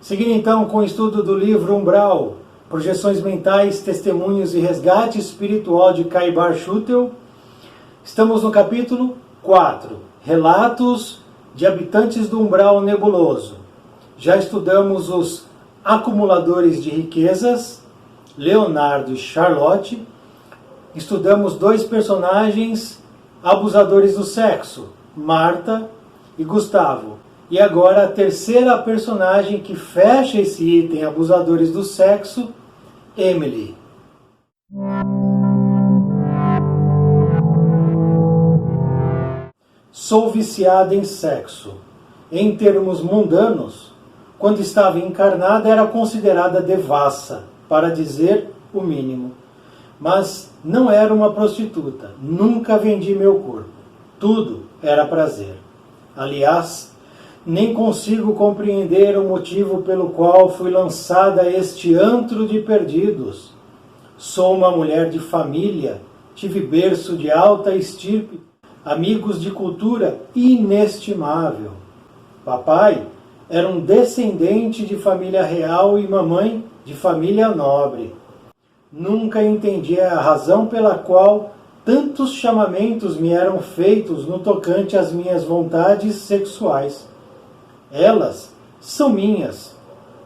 Seguindo então com o estudo do livro Umbral, Projeções Mentais, Testemunhos e Resgate Espiritual de Caibar Schutel, estamos no capítulo 4, Relatos de Habitantes do Umbral Nebuloso. Já estudamos os acumuladores de riquezas, Leonardo e Charlotte. Estudamos dois personagens abusadores do sexo, Marta e Gustavo. E agora a terceira personagem que fecha esse item, abusadores do sexo, Emily. Sou viciada em sexo. Em termos mundanos, quando estava encarnada era considerada devassa, para dizer o mínimo. Mas não era uma prostituta, nunca vendi meu corpo. Tudo era prazer. Aliás, nem consigo compreender o motivo pelo qual fui lançada a este antro de perdidos. Sou uma mulher de família, tive berço de alta estirpe, amigos de cultura inestimável. Papai era um descendente de família real e mamãe de família nobre. Nunca entendi a razão pela qual tantos chamamentos me eram feitos no tocante às minhas vontades sexuais. Elas são minhas,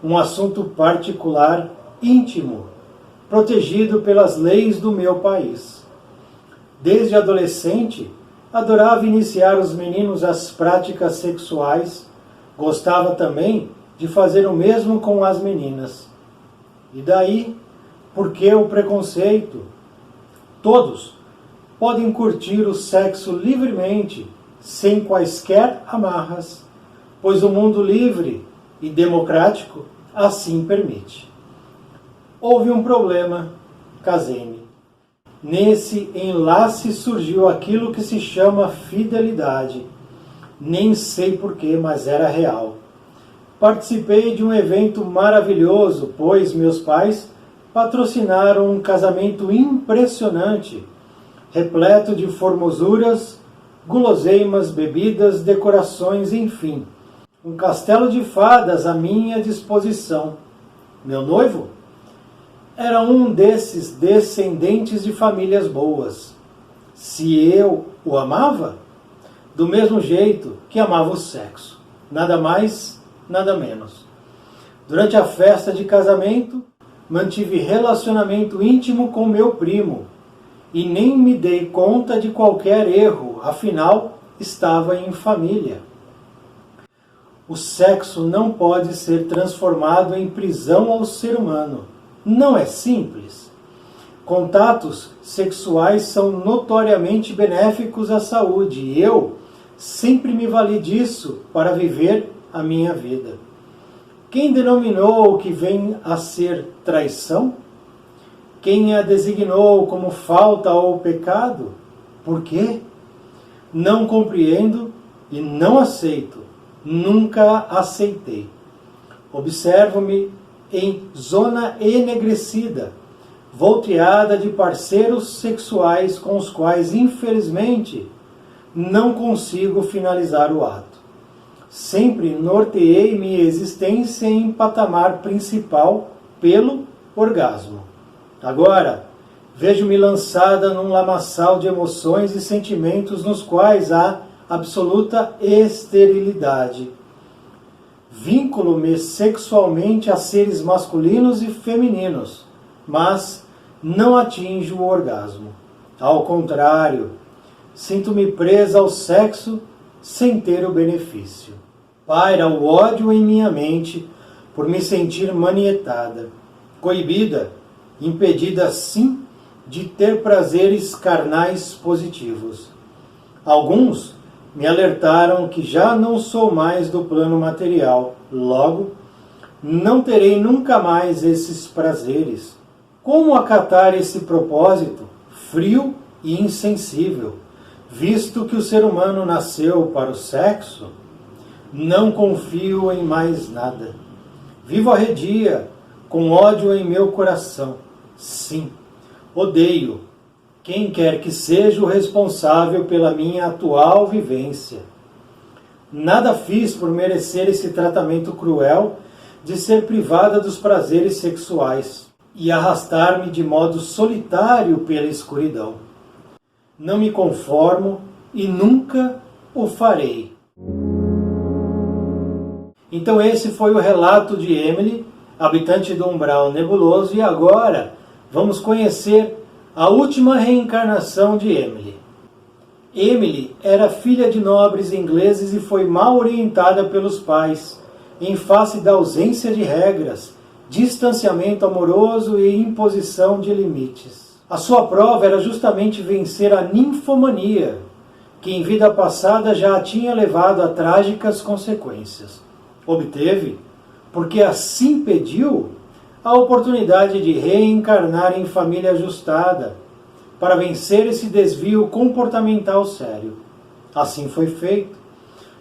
um assunto particular, íntimo, protegido pelas leis do meu país. Desde adolescente, adorava iniciar os meninos às práticas sexuais, gostava também de fazer o mesmo com as meninas. E daí, por que o preconceito? Todos podem curtir o sexo livremente, sem quaisquer amarras, pois o mundo livre e democrático assim permite. Houve um problema, casei-me. Nesse enlace surgiu aquilo que se chama fidelidade. Nem sei porquê, mas era real. Participei de um evento maravilhoso, pois meus pais patrocinaram um casamento impressionante, repleto de formosuras, guloseimas, bebidas, decorações, enfim. Um castelo de fadas à minha disposição. Meu noivo era um desses descendentes de famílias boas. Se eu o amava, do mesmo jeito que amava o sexo. Nada mais, nada menos. Durante a festa de casamento, mantive relacionamento íntimo com meu primo e nem me dei conta de qualquer erro, afinal, estava em família. O sexo não pode ser transformado em prisão ao ser humano. Não é simples. Contatos sexuais são notoriamente benéficos à saúde e eu sempre me vali disso para viver a minha vida. Quem denominou o que vem a ser traição? Quem a designou como falta ou pecado? Por quê? Não compreendo e não aceito. Nunca aceitei. Observo-me em zona enegrecida, volteada de parceiros sexuais com os quais, infelizmente, não consigo finalizar o ato. Sempre norteei minha existência em patamar principal pelo orgasmo. Agora, vejo-me lançada num lamaçal de emoções e sentimentos nos quais há absoluta esterilidade. Vinculo-me sexualmente a seres masculinos e femininos, mas não atinjo o orgasmo. Ao contrário, sinto-me presa ao sexo sem ter o benefício. Paira o ódio em minha mente por me sentir manietada, coibida, impedida sim de ter prazeres carnais positivos. Alguns me alertaram que já não sou mais do plano material, logo, não terei nunca mais esses prazeres. Como acatar esse propósito frio e insensível, visto que o ser humano nasceu para o sexo? Não confio em mais nada. Vivo arredia, com ódio em meu coração. Sim, odeio quem quer que seja o responsável pela minha atual vivência. Nada fiz por merecer esse tratamento cruel, de ser privada dos prazeres sexuais e arrastar-me de modo solitário pela escuridão. Não me conformo e nunca o farei. Então esse foi o relato de Emily, habitante do umbral nebuloso, e agora vamos conhecer a última reencarnação de Emily. Emily era filha de nobres ingleses e foi mal orientada pelos pais, em face da ausência de regras, distanciamento amoroso e imposição de limites. A sua prova era justamente vencer a ninfomania, que em vida passada já a tinha levado a trágicas consequências. Obteve, porque assim pediu, a oportunidade de reencarnar em família ajustada, para vencer esse desvio comportamental sério. Assim foi feito.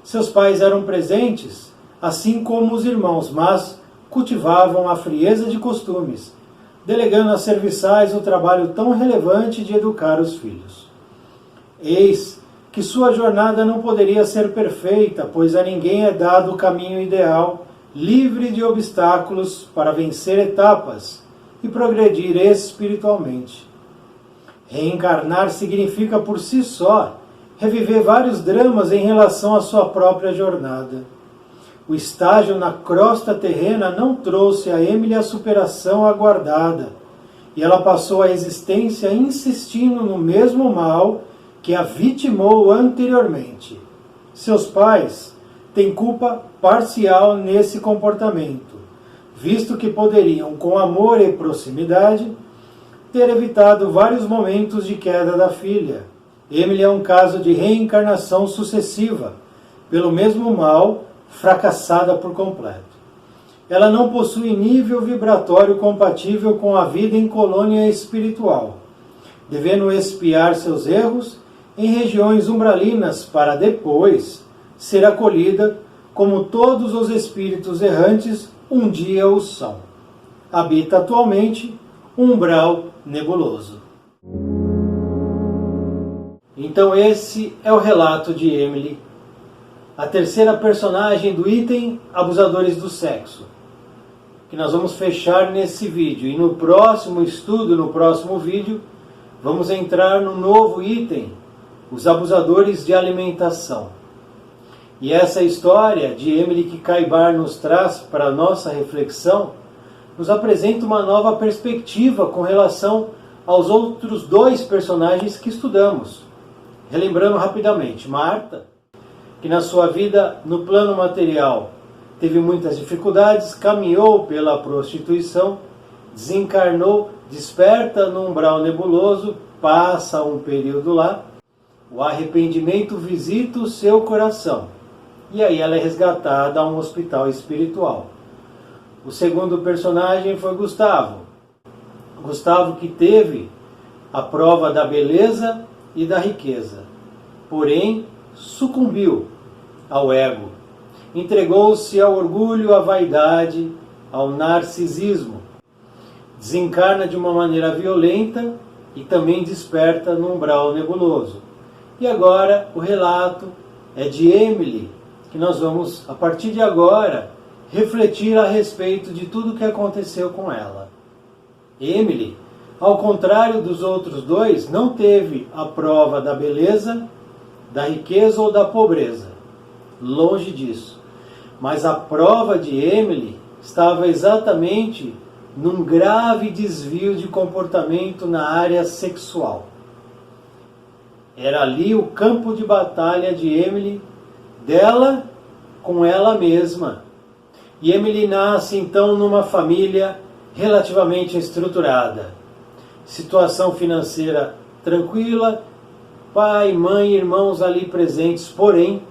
Seus pais eram presentes, assim como os irmãos, mas cultivavam a frieza de costumes, delegando a serviçais o trabalho tão relevante de educar os filhos. Eis que sua jornada não poderia ser perfeita, pois a ninguém é dado o caminho ideal, livre de obstáculos para vencer etapas e progredir espiritualmente. Reencarnar significa por si só reviver vários dramas em relação à sua própria jornada. O estágio na crosta terrena não trouxe a Emily a superação aguardada, e ela passou a existência insistindo no mesmo mal que a vitimou anteriormente. Seus pais têm culpa parcial nesse comportamento, visto que poderiam, com amor e proximidade, ter evitado vários momentos de queda da filha. Emily é um caso de reencarnação sucessiva, pelo mesmo mal, fracassada por completo. Ela não possui nível vibratório compatível com a vida em colônia espiritual, devendo expiar seus erros em regiões umbralinas para depois ser acolhida como todos os espíritos errantes um dia o são. Habita atualmente um umbral nebuloso. Então esse é o relato de Emily, a terceira personagem do item Abusadores do Sexo, que nós vamos fechar nesse vídeo. E no próximo estudo, no próximo vídeo, vamos entrar no novo item, os abusadores de alimentação. E essa história de Emily que Caibar nos traz para a nossa reflexão, nos apresenta uma nova perspectiva com relação aos outros dois personagens que estudamos. Relembrando rapidamente, Marta, que na sua vida no plano material teve muitas dificuldades, caminhou pela prostituição, desencarnou, desperta no umbral nebuloso, passa um período lá, o arrependimento visita o seu coração, e aí ela é resgatada a um hospital espiritual. O segundo personagem foi Gustavo. Gustavo que teve a prova da beleza e da riqueza, porém sucumbiu ao ego, entregou-se ao orgulho, à vaidade, ao narcisismo, desencarna de uma maneira violenta e também desperta no umbral nebuloso. E agora o relato é de Emily, que nós vamos, a partir de agora, refletir a respeito de tudo o que aconteceu com ela. Emily, ao contrário dos outros dois, não teve a prova da beleza, da riqueza ou da pobreza. Longe disso. Mas a prova de Emily estava exatamente num grave desvio de comportamento na área sexual. Era ali o campo de batalha de Emily, dela com ela mesma. E Emily nasce então numa família relativamente estruturada. Situação financeira tranquila, pai, mãe, irmãos ali presentes, porém,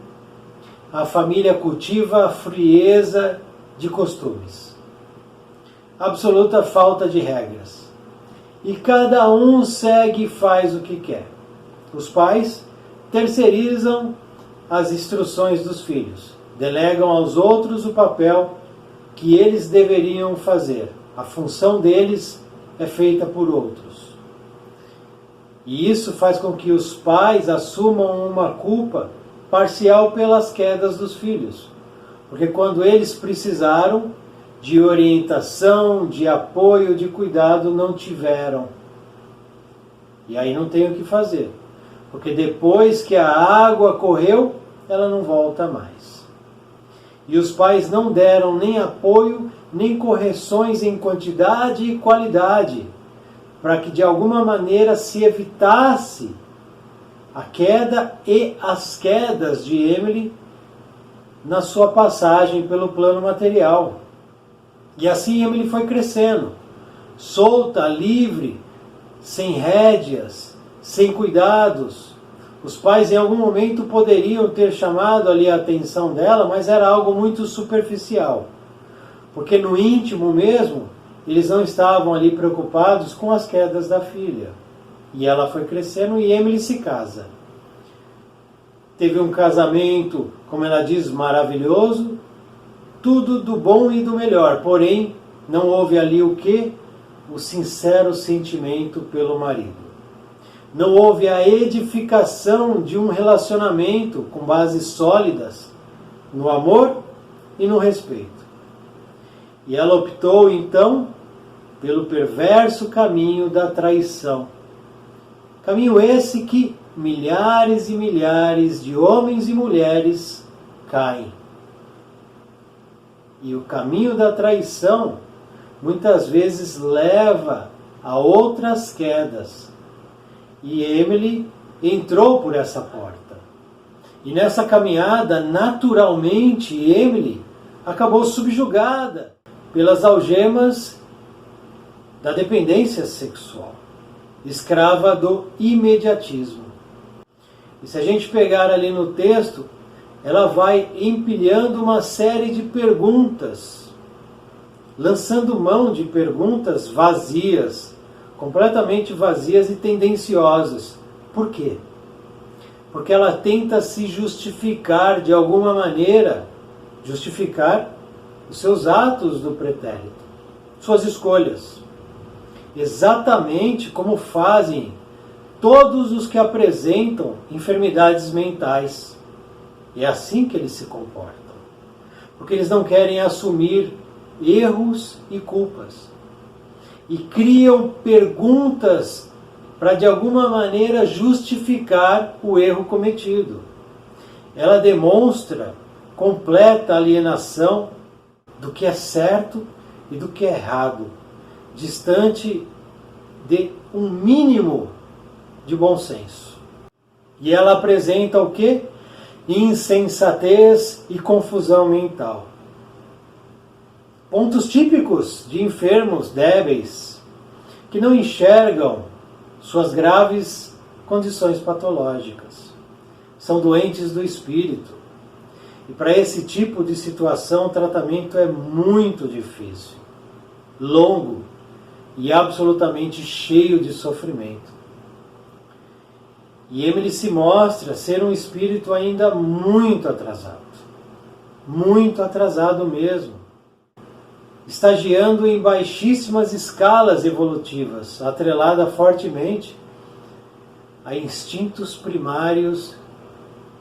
a família cultiva a frieza de costumes. Absoluta falta de regras. E cada um segue e faz o que quer. Os pais terceirizam as instruções dos filhos, delegam aos outros o papel que eles deveriam fazer. A função deles é feita por outros. E isso faz com que os pais assumam uma culpa parcial pelas quedas dos filhos. Porque quando eles precisaram, de orientação, de apoio, de cuidado não tiveram. E aí não tem o que fazer, porque depois que a água correu, ela não volta mais. E os pais não deram nem apoio, nem correções em quantidade e qualidade, para que de alguma maneira se evitasse a queda e as quedas de Emily na sua passagem pelo plano material. E assim Emily foi crescendo, solta, livre, sem rédeas, sem cuidados. Os pais em algum momento poderiam ter chamado ali a atenção dela, mas era algo muito superficial. Porque no íntimo mesmo, eles não estavam ali preocupados com as quedas da filha. E ela foi crescendo e Emily se casa. Teve um casamento, como ela diz, maravilhoso, tudo do bom e do melhor, porém não houve ali o quê? O sincero sentimento pelo marido. Não houve a edificação de um relacionamento com bases sólidas no amor e no respeito. E ela optou então pelo perverso caminho da traição. Caminho esse que milhares e milhares de homens e mulheres caem. E o caminho da traição muitas vezes leva a outras quedas. E Emily entrou por essa porta. E nessa caminhada, naturalmente, Emily acabou subjugada pelas algemas da dependência sexual, escrava do imediatismo. E se a gente pegar ali no texto, ela vai empilhando uma série de perguntas, lançando mão de perguntas vazias, completamente vazias e tendenciosas. Por quê? Porque ela tenta se justificar de alguma maneira, justificar os seus atos do pretérito, suas escolhas. Exatamente como fazem todos os que apresentam enfermidades mentais. É assim que eles se comportam. Porque eles não querem assumir erros e culpas. E criam perguntas para de alguma maneira justificar o erro cometido. Ela demonstra completa alienação do que é certo e do que é errado, distante de um mínimo de bom senso. E ela apresenta o quê? Insensatez e confusão mental. Pontos típicos de enfermos débeis que não enxergam suas graves condições patológicas. São doentes do espírito. E para esse tipo de situação o tratamento é muito difícil, longo e absolutamente cheio de sofrimento. E Emily se mostra ser um espírito ainda muito atrasado mesmo, estagiando em baixíssimas escalas evolutivas, atrelada fortemente a instintos primários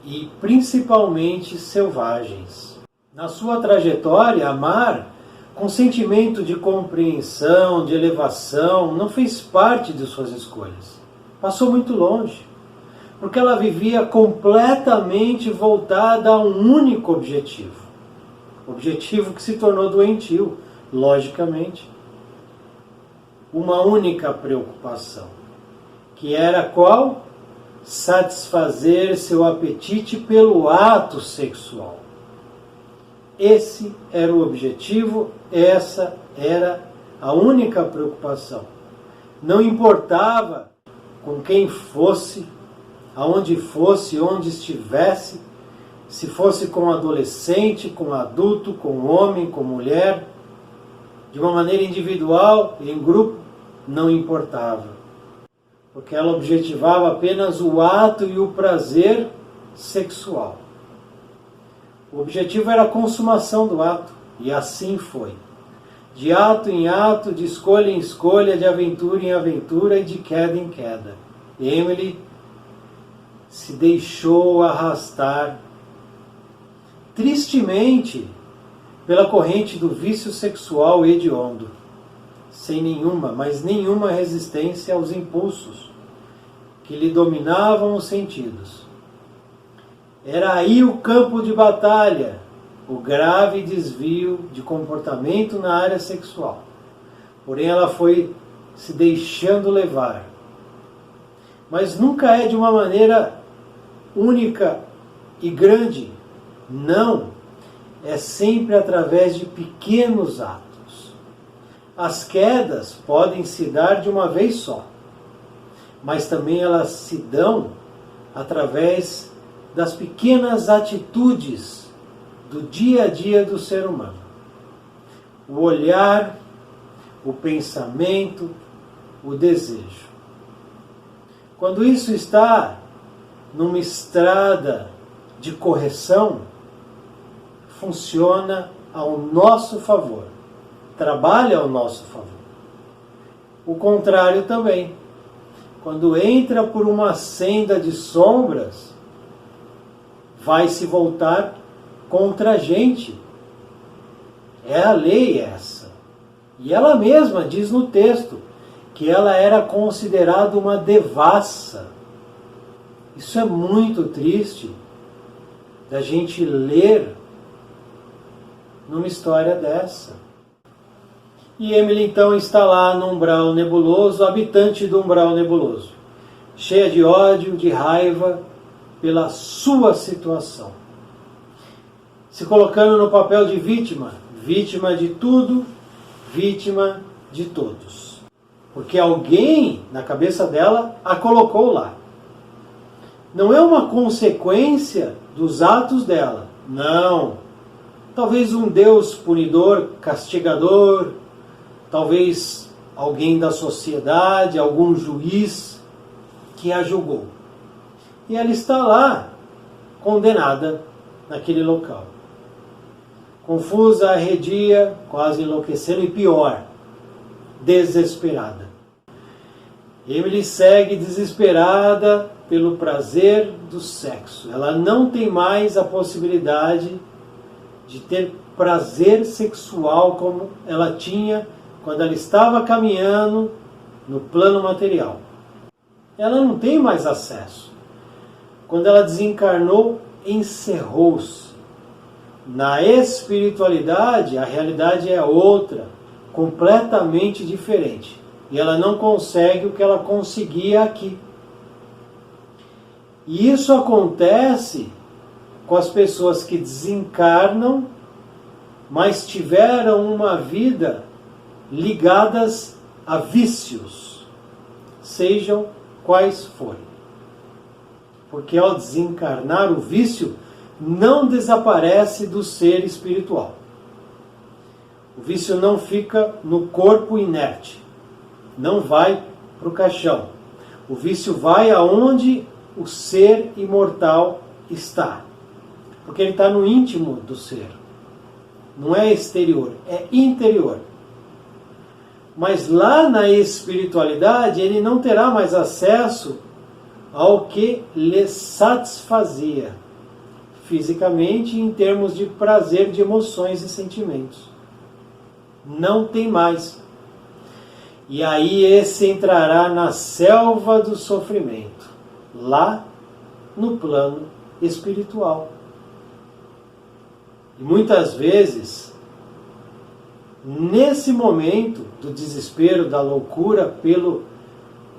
e principalmente selvagens. Na sua trajetória, amar com sentimento de compreensão, de elevação, não fez parte de suas escolhas. Passou muito longe, porque ela vivia completamente voltada a um único objetivo. Objetivo que se tornou doentio, logicamente. Uma única preocupação, que era qual? Satisfazer seu apetite pelo ato sexual. Esse era o objetivo, essa era a única preocupação. Não importava com quem fosse, aonde fosse, onde estivesse, se fosse com adolescente, com adulto, com homem, com mulher, de uma maneira individual, em grupo, não importava. Porque ela objetivava apenas o ato e o prazer sexual. O objetivo era a consumação do ato, e assim foi. De ato em ato, de escolha em escolha, de aventura em aventura e de queda em queda. Emily se deixou arrastar, tristemente, pela corrente do vício sexual hediondo, sem nenhuma, mas nenhuma resistência aos impulsos que lhe dominavam os sentidos. Era aí o campo de batalha, o grave desvio de comportamento na área sexual. Porém, ela foi se deixando levar. Mas nunca é de uma maneira única e grande. Não. É sempre através de pequenos atos. As quedas podem se dar de uma vez só, mas também elas se dão através das pequenas atitudes do dia a dia do ser humano. O olhar, o pensamento, o desejo. Quando isso está numa estrada de correção, funciona ao nosso favor, trabalha ao nosso favor. O contrário também. Quando entra por uma senda de sombras, vai se voltar contra a gente. É a lei essa. E ela mesma diz no texto que ela era considerada uma devassa. Isso é muito triste da gente ler numa história dessa. E Emily então está lá no umbral nebuloso, habitante do umbral nebuloso, cheia de ódio, de raiva pela sua situação, se colocando no papel de vítima, vítima de tudo, vítima de todos. Porque alguém, na cabeça dela, a colocou lá. Não é uma consequência dos atos dela. Não. Talvez um Deus punidor, castigador, talvez alguém da sociedade, algum juiz que a julgou. E ela está lá, condenada naquele local. Confusa, arredia, quase enlouquecendo e pior, desesperada. Emily segue desesperada pelo prazer do sexo. Ela não tem mais a possibilidade de ter prazer sexual como ela tinha quando ela estava caminhando no plano material. Ela não tem mais acesso. Quando ela desencarnou, encerrou-se. Na espiritualidade, a realidade é outra, completamente diferente. E ela não consegue o que ela conseguia aqui. E isso acontece com as pessoas que desencarnam, mas tiveram uma vida ligadas a vícios, sejam quais forem. Porque ao desencarnar, o vício não desaparece do ser espiritual. O vício não fica no corpo inerte, não vai para o caixão. O vício vai aonde o ser imortal está. Porque ele está no íntimo do ser. Não é exterior, é interior. Mas lá na espiritualidade, ele não terá mais acesso ao que lhe satisfazia fisicamente, em termos de prazer, de emoções e sentimentos. Não tem mais. E aí esse entrará na selva do sofrimento, lá no plano espiritual. E muitas vezes, nesse momento do desespero, da loucura,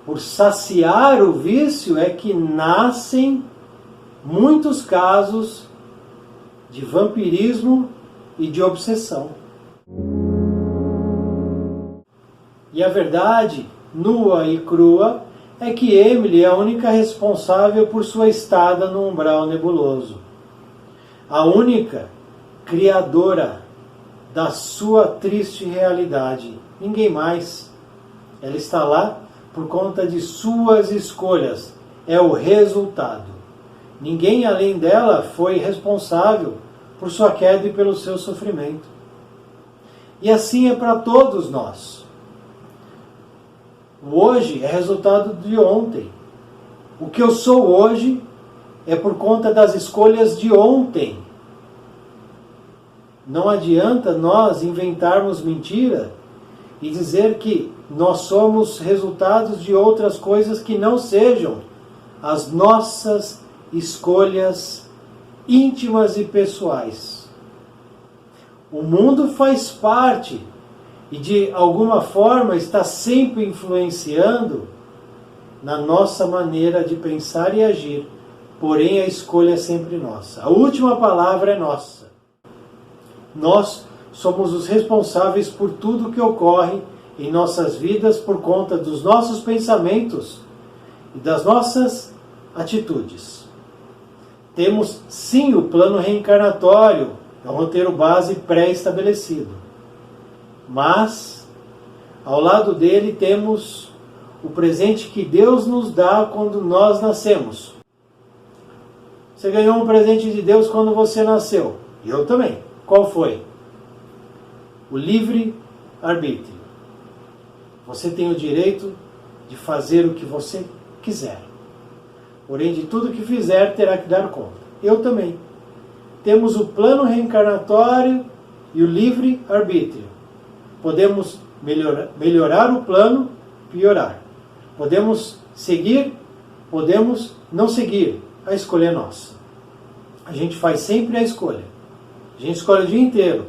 por saciar o vício, é que nascem muitos casos de vampirismo e de obsessão. E a verdade, nua e crua, é que Emily é a única responsável por sua estada no umbral nebuloso. A única criadora da sua triste realidade. Ninguém mais. Ela está lá por conta de suas escolhas. É o resultado. Ninguém além dela foi responsável por sua queda e pelo seu sofrimento. E assim é para todos nós. O hoje é resultado de ontem. O que eu sou hoje é por conta das escolhas de ontem. Não adianta nós inventarmos mentira e dizer que nós somos resultados de outras coisas que não sejam as nossas escolhas íntimas e pessoais. O mundo faz parte e de alguma forma está sempre influenciando na nossa maneira de pensar e agir, porém a escolha é sempre nossa. A última palavra é nossa. Nós somos os responsáveis por tudo que ocorre em nossas vidas por conta dos nossos pensamentos e das nossas atitudes. Temos sim o plano reencarnatório, é um roteiro base pré-estabelecido. Mas, ao lado dele, temos o presente que Deus nos dá quando nós nascemos. Você ganhou um presente de Deus quando você nasceu. E eu também. Qual foi? O livre-arbítrio. Você tem o direito de fazer o que você quiser. Porém, de tudo que fizer, terá que dar conta. Eu também. Temos o plano reencarnatório e o livre-arbítrio. Podemos melhorar o plano, piorar. Podemos seguir, podemos não seguir. A escolha é nossa. A gente faz sempre a escolha. A gente escolhe o dia inteiro,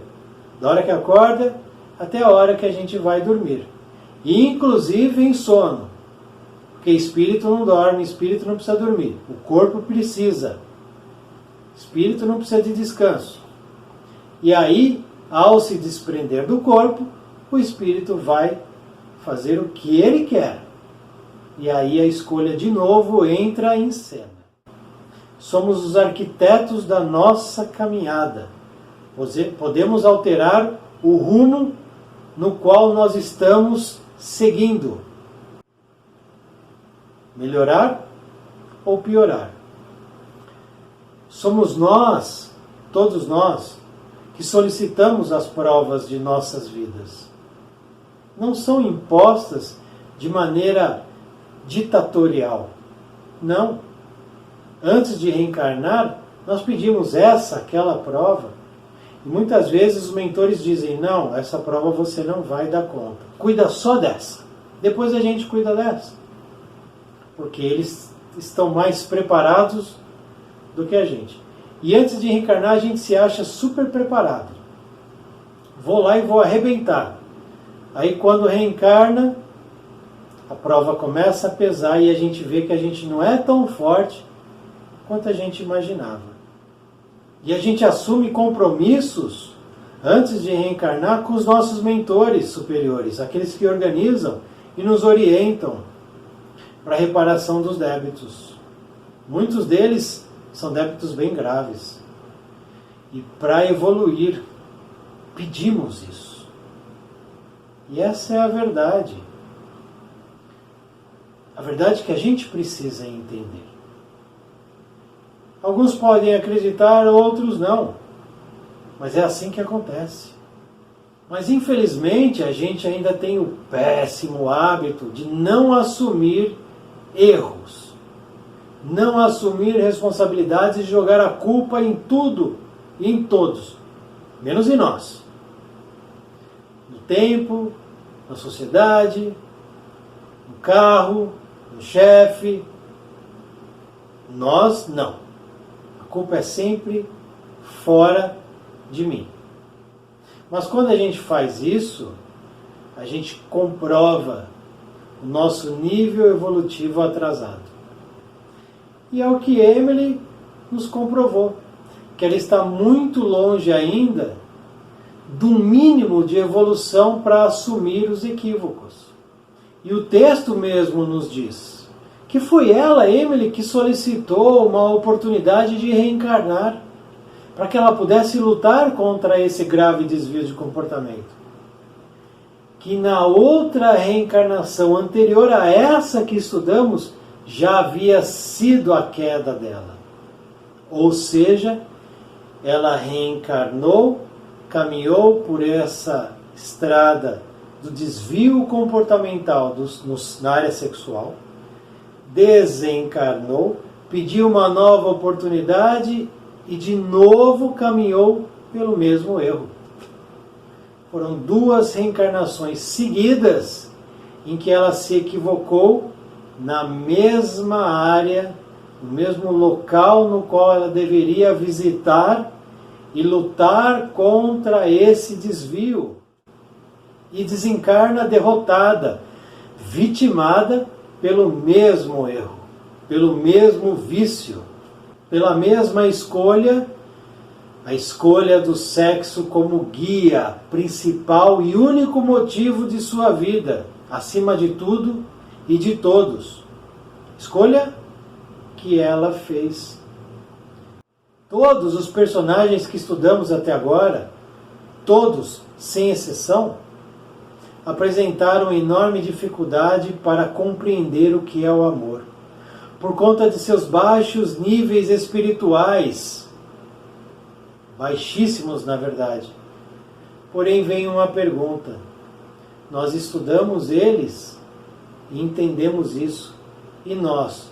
da hora que acorda até a hora que a gente vai dormir. E inclusive em sono. Porque espírito não dorme, espírito não precisa dormir. O corpo precisa. Espírito não precisa de descanso. E aí, ao se desprender do corpo, o espírito vai fazer o que ele quer. E aí a escolha de novo entra em cena. Somos os arquitetos da nossa caminhada. Podemos alterar o rumo no qual nós estamos seguindo. Melhorar ou piorar. Somos nós, todos nós, que solicitamos as provas de nossas vidas. Não são impostas de maneira ditatorial. Não. Antes de reencarnar, nós pedimos essa, aquela prova. E muitas vezes os mentores dizem, não, essa prova você não vai dar conta. Cuida só dessa. Depois a gente cuida dessa. Porque eles estão mais preparados do que a gente. E antes de reencarnar, a gente se acha super preparado. Vou lá e vou arrebentar. Aí quando reencarna, a prova começa a pesar e a gente vê que a gente não é tão forte quanto a gente imaginava. E a gente assume compromissos antes de reencarnar com os nossos mentores superiores, aqueles que organizam e nos orientam para a reparação dos débitos. Muitos deles são débitos bem graves. E para evoluir, pedimos isso. E essa é a verdade. A verdade que a gente precisa entender. Alguns podem acreditar, outros não. Mas é assim que acontece. Mas infelizmente a gente ainda tem o péssimo hábito de não assumir erros. Não assumir responsabilidades e jogar a culpa em tudo e em todos. Menos em nós. No tempo, na sociedade, no carro, no chefe. Nós não. A culpa é sempre fora de mim. Mas quando a gente faz isso, a gente comprova o nosso nível evolutivo atrasado. E é o que Emily nos comprovou, que ela está muito longe ainda do mínimo de evolução para assumir os equívocos. E o texto mesmo nos diz que foi ela, Emily, que solicitou uma oportunidade de reencarnar para que ela pudesse lutar contra esse grave desvio de comportamento. Que na outra reencarnação anterior a essa que estudamos, já havia sido a queda dela. Ou seja, ela reencarnou, caminhou por essa estrada do desvio comportamental na área sexual, desencarnou, pediu uma nova oportunidade e de novo caminhou pelo mesmo erro. Foram 2 reencarnações seguidas em que ela se equivocou na mesma área, no mesmo local no qual ela deveria visitar e lutar contra esse desvio. E desencarna derrotada, vitimada pelo mesmo erro, pelo mesmo vício, pela mesma escolha, a escolha do sexo como guia principal e único motivo de sua vida, acima de tudo e de todos. Escolha que ela fez. Todos os personagens que estudamos até agora, todos, sem exceção, apresentaram enorme dificuldade para compreender o que é o amor, por conta de seus baixos níveis espirituais, baixíssimos na verdade. Porém vem uma pergunta: nós estudamos eles e entendemos isso, e nós,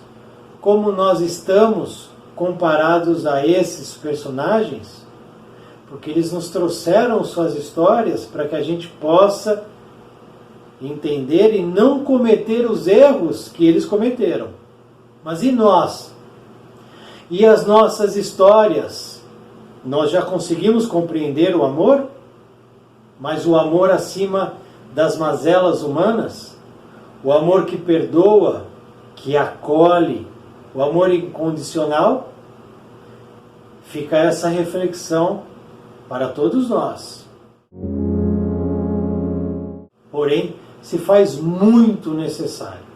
como nós estamos comparados a esses personagens? Porque eles nos trouxeram suas histórias para que a gente possa entender e não cometer os erros que eles cometeram. Mas e nós? E as nossas histórias? Nós já conseguimos compreender o amor? Mas o amor acima das mazelas humanas? O amor que perdoa, que acolhe, o amor incondicional? Fica essa reflexão para todos nós. Porém, se faz muito necessário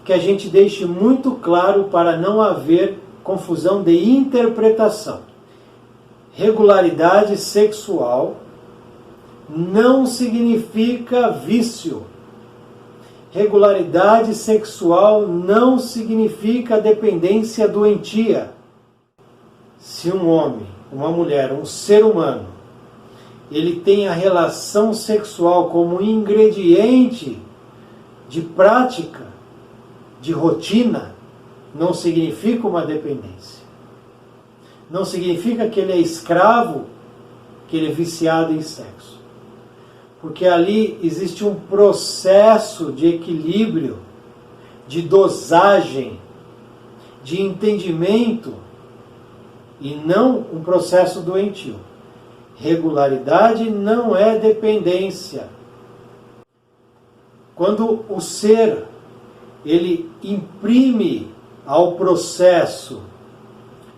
que a gente deixe muito claro para não haver confusão de interpretação. Regularidade sexual não significa vício. Regularidade sexual não significa dependência doentia. Se um homem, uma mulher, um ser humano, ele tem a relação sexual como ingrediente de prática, de rotina, não significa uma dependência. Não significa que ele é escravo, que ele é viciado em sexo. Porque ali existe um processo de equilíbrio, de dosagem, de entendimento, e não um processo doentio. Regularidade não é dependência. Quando o ser, ele imprime ao processo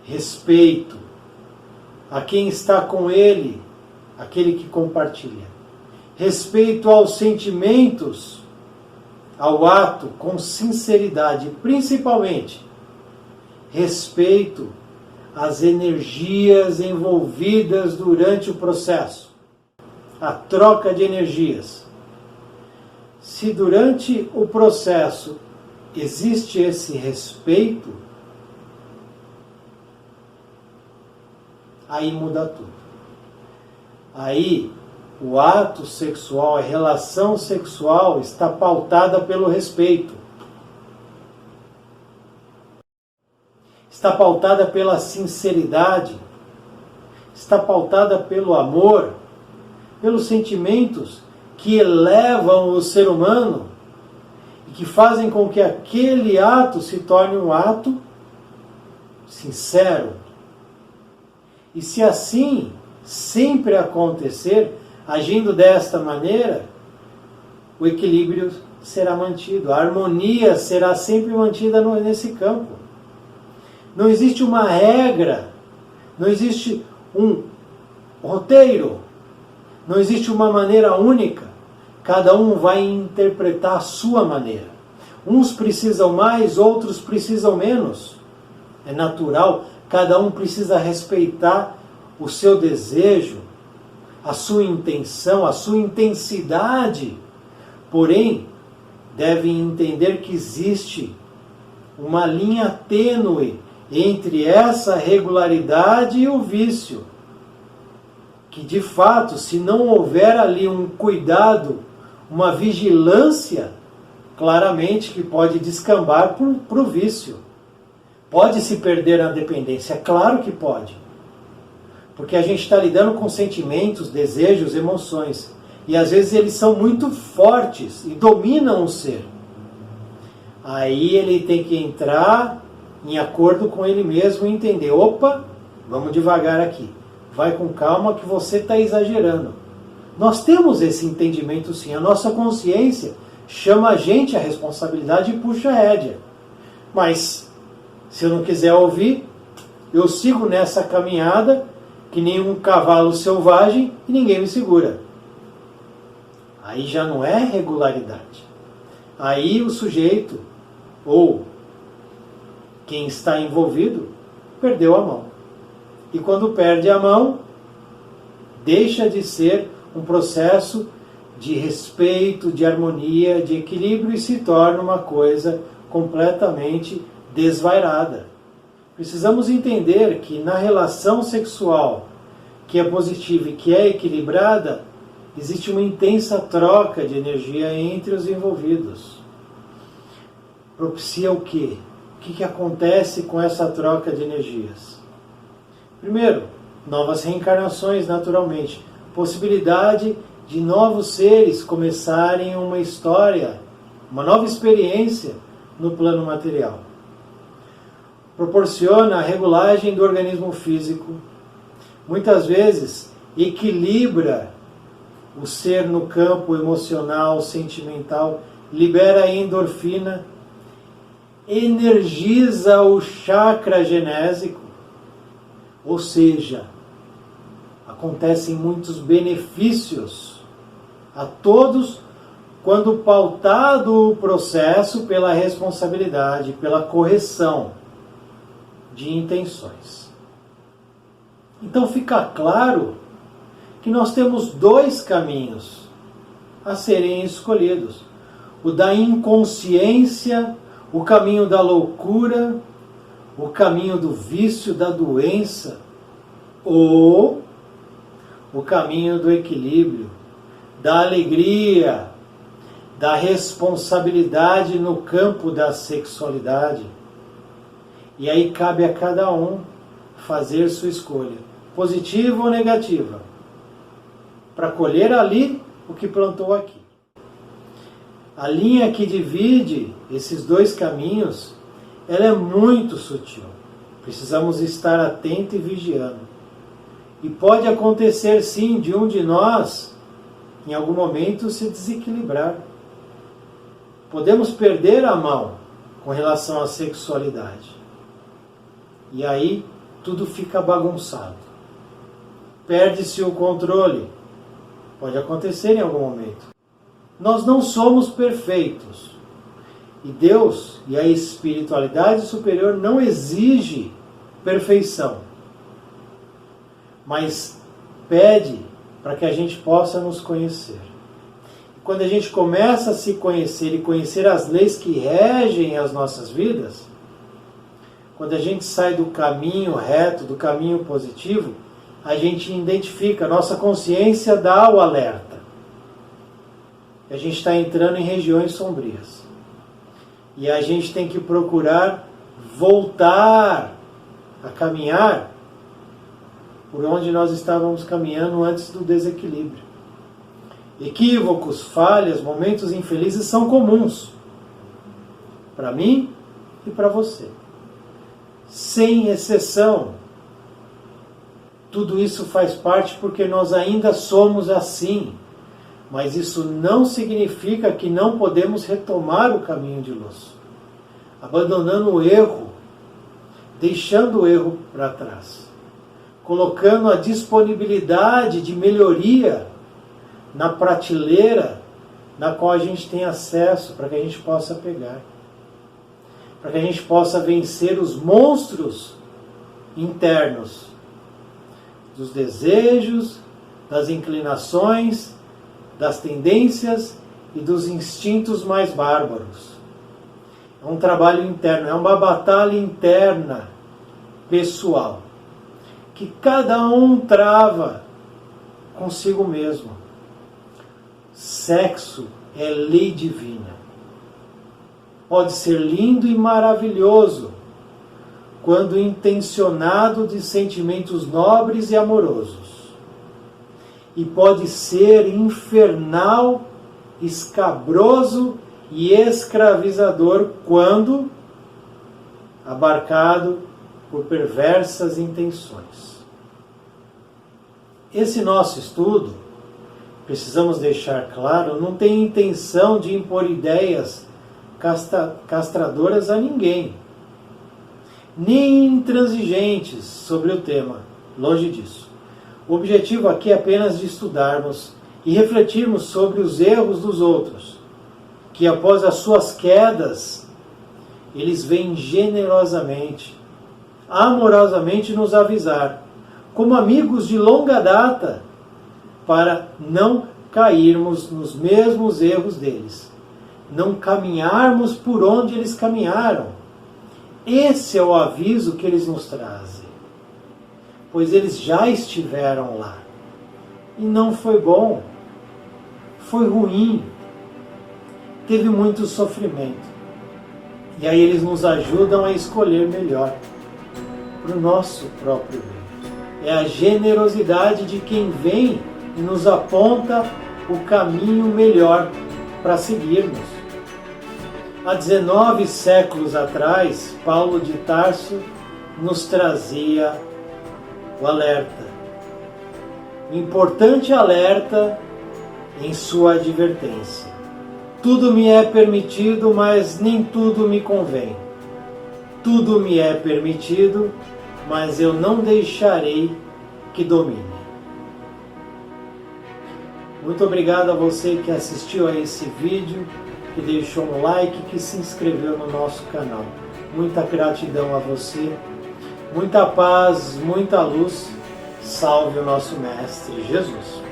respeito a quem está com ele, aquele que compartilha, respeito aos sentimentos, ao ato com sinceridade, principalmente respeito às energias envolvidas durante o processo, a troca de energias. Se durante o processo existe esse respeito, aí muda tudo. Aí o ato sexual, a relação sexual está pautada pelo respeito. Está pautada pela sinceridade. Está pautada pelo amor, pelos sentimentos que elevam o ser humano e que fazem com que aquele ato se torne um ato sincero. E se assim sempre acontecer, agindo desta maneira, o equilíbrio será mantido, a harmonia será sempre mantida nesse campo. Não existe uma regra, não existe um roteiro, não existe uma maneira única. Cada um vai interpretar a sua maneira. Uns precisam mais, outros precisam menos. É natural, cada um precisa respeitar o seu desejo, a sua intenção, a sua intensidade. Porém, devem entender que existe uma linha tênue entre essa regularidade e o vício. Que de fato, se não houver ali um cuidado, uma vigilância, claramente que pode descambar para o vício. Pode se perder a dependência, claro que pode. Porque a gente está lidando com sentimentos, desejos, emoções. E às vezes eles são muito fortes e dominam o ser. Aí ele tem que entrar em acordo com ele mesmo e entender, opa, vamos devagar aqui. Vai com calma que você está exagerando. Nós temos esse entendimento sim. A nossa consciência chama a gente à responsabilidade e puxa a rédea. Mas, se eu não quiser ouvir, eu sigo nessa caminhada que nem um cavalo selvagem e ninguém me segura. Aí já não é regularidade. Aí o sujeito, ou quem está envolvido, perdeu a mão. E quando perde a mão, deixa de ser um processo de respeito, de harmonia, de equilíbrio e se torna uma coisa completamente desvairada. Precisamos entender que na relação sexual que é positiva e que é equilibrada, existe uma intensa troca de energia entre os envolvidos. Propicia o quê? O que acontece com essa troca de energias? Primeiro, novas reencarnações naturalmente. Possibilidade de novos seres começarem uma história, uma nova experiência no plano material. Proporciona a regulagem do organismo físico. Muitas vezes equilibra o ser no campo emocional, sentimental, libera a endorfina, energiza o chakra genésico, ou seja, acontecem muitos benefícios a todos quando pautado o processo pela responsabilidade, pela correção de intenções. Então fica claro que nós temos dois caminhos a serem escolhidos. O da inconsciência, o caminho da loucura, o caminho do vício, da doença, ou o caminho do equilíbrio, da alegria, da responsabilidade no campo da sexualidade. E aí cabe a cada um fazer sua escolha, positiva ou negativa, para colher ali o que plantou aqui. A linha que divide esses dois caminhos, ela é muito sutil. Precisamos estar atento e vigiando. E pode acontecer sim de um de nós, em algum momento, se desequilibrar. Podemos perder a mão com relação à sexualidade. E aí tudo fica bagunçado. Perde-se o controle. Pode acontecer em algum momento. Nós não somos perfeitos. E Deus e a espiritualidade superior não exige perfeição. Mas pede para que a gente possa nos conhecer. Quando a gente começa a se conhecer e conhecer as leis que regem as nossas vidas, quando a gente sai do caminho reto, do caminho positivo, a gente identifica, a nossa consciência dá o alerta. A gente está entrando em regiões sombrias. E a gente tem que procurar voltar a caminhar por onde nós estávamos caminhando antes do desequilíbrio. Equívocos, falhas, momentos infelizes são comuns para mim e para você. Sem exceção. Tudo isso faz parte porque nós ainda somos assim. Mas isso não significa que não podemos retomar o caminho de luz. Abandonando o erro, deixando o erro para trás. Colocando a disponibilidade de melhoria na prateleira na qual a gente tem acesso para que a gente possa pegar. Para que a gente possa vencer os monstros internos dos desejos, das inclinações, das tendências e dos instintos mais bárbaros. É um trabalho interno, é uma batalha interna, pessoal, que cada um trava consigo mesmo. Sexo é lei divina. Pode ser lindo e maravilhoso quando intencionado de sentimentos nobres e amorosos, e pode ser infernal, escabroso e escravizador quando abarcado por perversas intenções. Esse nosso estudo, precisamos deixar claro, não tem intenção de impor ideias castradoras a ninguém, nem intransigentes sobre o tema, longe disso. O objetivo aqui é apenas de estudarmos e refletirmos sobre os erros dos outros, que após as suas quedas, eles vêm generosamente, amorosamente nos avisar, como amigos de longa data, para não cairmos nos mesmos erros deles, não caminharmos por onde eles caminharam. Esse é o aviso que eles nos trazem, pois eles já estiveram lá. E não foi bom, foi ruim, teve muito sofrimento. E aí eles nos ajudam a escolher melhor, para o nosso próprio bem. É a generosidade de quem vem e nos aponta o caminho melhor para seguirmos. Há 19 séculos atrás, Paulo de Tarso nos trazia o alerta. O importante alerta em sua advertência. Tudo me é permitido, mas nem tudo me convém. Tudo me é permitido, mas eu não deixarei que domine. Muito obrigado a você que assistiu a esse vídeo, que deixou um like, que se inscreveu no nosso canal. Muita gratidão a você, muita paz, muita luz. Salve o nosso Mestre Jesus.